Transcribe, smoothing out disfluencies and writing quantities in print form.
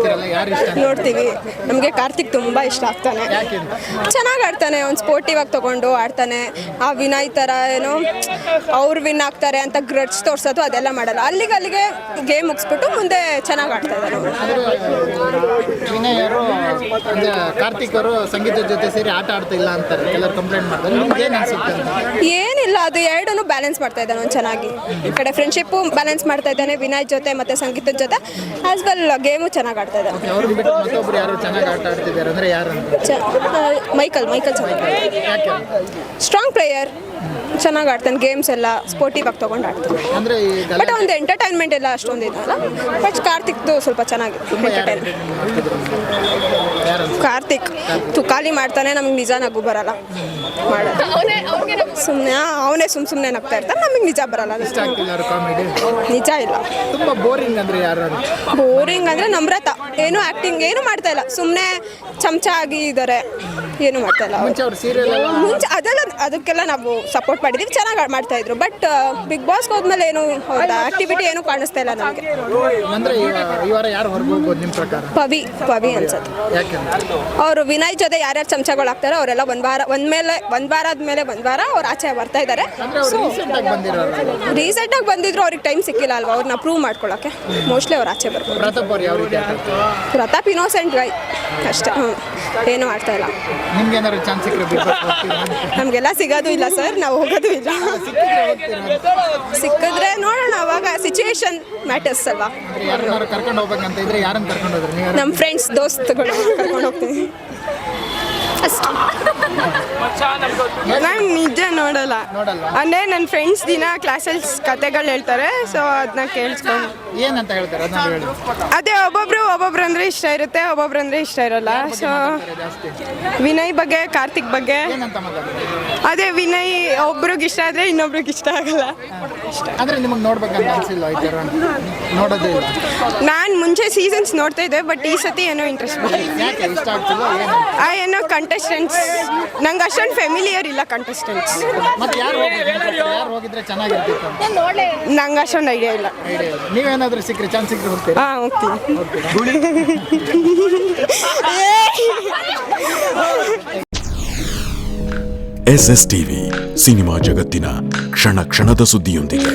ಯಾರು ಇಷ್ಟ ನೋಡ್ತೀವಿ. ನಮಗೆ ಕಾರ್ತಿಕ್ ತುಂಬ ಇಷ್ಟ ಆಗ್ತಾನೆ. ಚೆನ್ನಾಗಿ ಆಡ್ತಾನೆ, ಅವ್ನು ಸ್ಪೋರ್ಟಿವ್ ಆಗಿ ತೊಗೊಂಡು ಆಡ್ತಾನೆ. ಆ ವಿನಯ್ ಥರ ಏನೋ ಅವ್ರು ವಿನ್ ಆಗ್ತಾರೆ ಅಂತ ಗ್ರಡ್ಸ್ ತೋರಿಸೋದು ಅದೆಲ್ಲ ಮಾಡಲ್ಲ. ಅಲ್ಲಿಗೆ ಗೇಮ್ ಮುಗಿಸ್ಬಿಟ್ಟು ಮುಂದೆ ಚೆನ್ನಾಗಿ ಆಡ್ತಾ ಇದ್ದಾರೆ. ವಿನಯ್ ಅವರು ಕಾರ್ತಿಕ್ ಅವರು ಸಂಗೀತದ ಜೊತೆ ಸೇರಿ ಆಟ ಆಡ್ತಾ ಇಲ್ಲ ಅಂತಾರೆ, ಕೆಲವರು ಕಂಪ್ಲೇಂಟ್ ಮಾಡ್ತಾರೆ. ಏನಿಲ್ಲ, ಅದು ಎರಡನ್ನೂ ಬ್ಯಾಲೆನ್ಸ್ ಮಾಡ್ತಾ ಇದ್ದಾನೆ ಅವ್ನು ಚೆನ್ನಾಗಿ. ಈ ಕಡೆ ಫ್ರೆಂಡ್ಶಿಪ್ಪು ಬ್ಯಾಲೆನ್ಸ್ ಮಾಡ್ತಾ ಇದ್ದಾನೆ ವಿನಯ್ ಜೊತೆ ಮತ್ತು ಸಂಗೀತದ ಜೊತೆ, ಆಸ್ ವೆಲ್ ಗೇಮು ಚೆನ್ನಾಗಿ ಆಡ್ತಾ ಇದ್ದಾನೆ. ಅವ್ರನ್ನ ಬಿಟ್ಟು ಮತ್ತೊಬ್ರು ಯಾರು ಚೆನ್ನಾಗಿ ಆಟ ಆಡ್ತಿದ್ದಾರೆ ಅಂದ್ರೆ ಯಾರು? ಮೈಕಲ್ ಸ್ಟ್ರಾಂಗ್ ಪ್ಲೇಯರ್, ಚೆನ್ನಾಗಿ ಆಡ್ತಾನೆ. ಗೇಮ್ಸ್ ಎಲ್ಲ ಸ್ಪೋರ್ಟಿವ್ ಆಗಿ ತೊಗೊಂಡು ಆಡ್ತಾನೆ. ಅಂದ್ರೆ ಬಟ್ ಅವ್ನು ಎಂಟರ್ಟೈನ್ಮೆಂಟ್ ಎಲ್ಲ ಅಷ್ಟೊಂದು ಇದಲ್ಲ. ಬಟ್ ಕಾರ್ತಿಕ್ದು ಸ್ವಲ್ಪ ಚೆನ್ನಾಗಿದೆ ಎಂಟರ್ಟೈನ್ಮೆಂಟ್. ಕಾರ್ತಿಕ್ ತುಕಾಲಿ ಮಾಡ್ತಾನೆ, ನಮ್ಗೆ ನಿಜ ನಗು ಬರಲ್ಲ ಮಾಡೋದು. ಸುಮ್ಮನೆ ಅವನೇ ಸುಮ್ಮನೆ ನಗ್ತಾ ಇರ್ತಾನೆ, ನಮಗೆ ನಿಜ ಬರಲ್ಲ. ನಿಜ ಇಲ್ಲ. ತುಂಬಾ ಬೋರಿಂಗ್ ಅಂದ್ರೆ ಯಾರು? ಬೋರಿಂಗ್ ಅಂದ್ರೆ ನಮ್ರತ. ಏನು ಆ್ಯಕ್ಟಿಂಗ್ ಏನು ಮಾಡ್ತಾ ಇಲ್ಲ, ಸುಮ್ಮನೆ ಚಮಚ ಆಗಿ ಇದ್ದಾರೆ, ಏನು ಮಾಡ್ತಾ ಇಲ್ಲ. ಮುಂಚೆ ಅದಕ್ಕೆಲ್ಲ ನಾವು ಸಪೋರ್ಟ್ ಮಾಡಿದ್ದೀವಿ, ಚೆನ್ನಾಗಿ ಮಾಡ್ತಾ ಇದ್ರು. ಬಟ್ ಬಿಗ್ ಬಾಸ್ಗೆ ಹೋದ್ಮೇಲೆ ಏನು ಆಕ್ಟಿವಿಟಿ ಏನು ಕಾಣಿಸ್ತಾ ಇಲ್ಲ ನಮಗೆ. ಪವಿ ಅನ್ಸುತ್ತೆ. ಅವರು ವಿನಯ್ ಜೊತೆ ಯಾರ್ಯಾರು ಚಮಚಗಳು ಹಾಕ್ತಾರೋ ಅವರೆಲ್ಲ ಒಂದು ವಾರ ಆದ್ಮೇಲೆ ಅವ್ರು ಆಚೆ ಬರ್ತಾ ಇದ್ದಾರೆ. ರೀಸೆಂಟ್ ಆಗಿ ಬಂದಿದ್ರು, ಅವ್ರಿಗೆ ಟೈಮ್ ಸಿಕ್ಕಿಲ್ಲ ಅಲ್ವಾ ಅವ್ರನ್ನ ಪ್ರೂವ್ ಮಾಡ್ಕೊಳಕ್ಕೆ. ಮೋಸ್ಟ್ಲಿ ಅವ್ರು ಆಚೆ ಬರ್ಬೋದು. ಪ್ರತಾಪ್ ಇನ್ನೋಸೆಂಟ್ ಗೈ ಅಷ್ಟೇ, ಏನು ಮಾಡ್ತಾ ಇಲ್ಲ. ನಮಗೆಲ್ಲ ಸಿಗೋದು ಇಲ್ಲ ಸರ್, ನಾವು ಹೋಗೋದು ಇಲ್ಲ. ಸಿಕ್ಕಿದ್ರೆ ನೋಡೋಣ, ಅವಾಗ ಸಿಚುವೇಶನ್ ಮ್ಯಾಟರ್ಸ್ ಅಲ್ವಾ. ನಮ್ಮ ಫ್ರೆಂಡ್ಸ್ ದೋಸ್ತಗಳು ಕರ್ಕೊಂಡು ಹೋಗ್ತೀವಿ ಅಷ್ಟೇ. ನಾನು ನಿಜ ನೋಡಲ್ಲ. ಅಂದರೆ ನನ್ನ ಫ್ರೆಂಡ್ಸ್ ದಿನ ಕ್ಲಾಸಲ್ಲಿ ಕತೆಗಳು ಹೇಳ್ತಾರೆ, ಸೊ ಅದನ್ನ ಕೇಳಿಸ್ಕೊಂಡು ಏನಂತ ಹೇಳ್ತಾರೆ ಅದೇ ಒಬ್ಬೊಬ್ರು ಅಂದರೆ ಇಷ್ಟ ಇರುತ್ತೆ, ಒಬ್ಬೊಬ್ರು ಅಂದರೆ ಇಷ್ಟ ಇರಲ್ಲ. ಸೊ ವಿನಯ್ ಬಗ್ಗೆ, ಕಾರ್ತಿಕ್ ಬಗ್ಗೆ ಅದೇ ವಿನಯ್ ಒಬ್ರಿಗೆ ಇಷ್ಟ ಆದರೆ ಇನ್ನೊಬ್ರಿಗೆ ಇಷ್ಟ ಆಗಲ್ಲ. ನಾನು ಮುಂಚೆ ಸೀಸನ್ಸ್ ನೋಡ್ತಾ ಇದ್ದೆ, ಬಟ್ ಈ ಸತಿ ಏನೋ ಇಂಟ್ರೆಸ್ಟ್ ಬಂದಿಲ್ಲ. ಏನೋ ಕಂಟೆಸ್ಟೆಂಟ್ಸ್ ನಂಗೆ ಅಷ್ಟೊಂದು ಫೆಮಿಲಿಯರ್ ಇಲ್ಲ. ಕಂಟೆಸ್ಟೆಂಟ್ಸ್ ನಂಗೆ ಅಷ್ಟೊಂದು ಐಡಿಯಾ ಇಲ್ಲ. ನೀವೇನಾದ್ರೂ ಸಿಕ್ಕರೆ ಚಾನ್ಸ್ ಸಿಕ್ಕರೆ ಹೋಗ್ತೀರಾ? ಹಾಂ, ಹೋಗ್ತೀನಿ. SS TV ಸಿನಿಮಾ ಜಗತ್ತಿನ ಕ್ಷಣ ಕ್ಷಣದ ಸುದ್ದಿಯೊಂದಿಗೆ.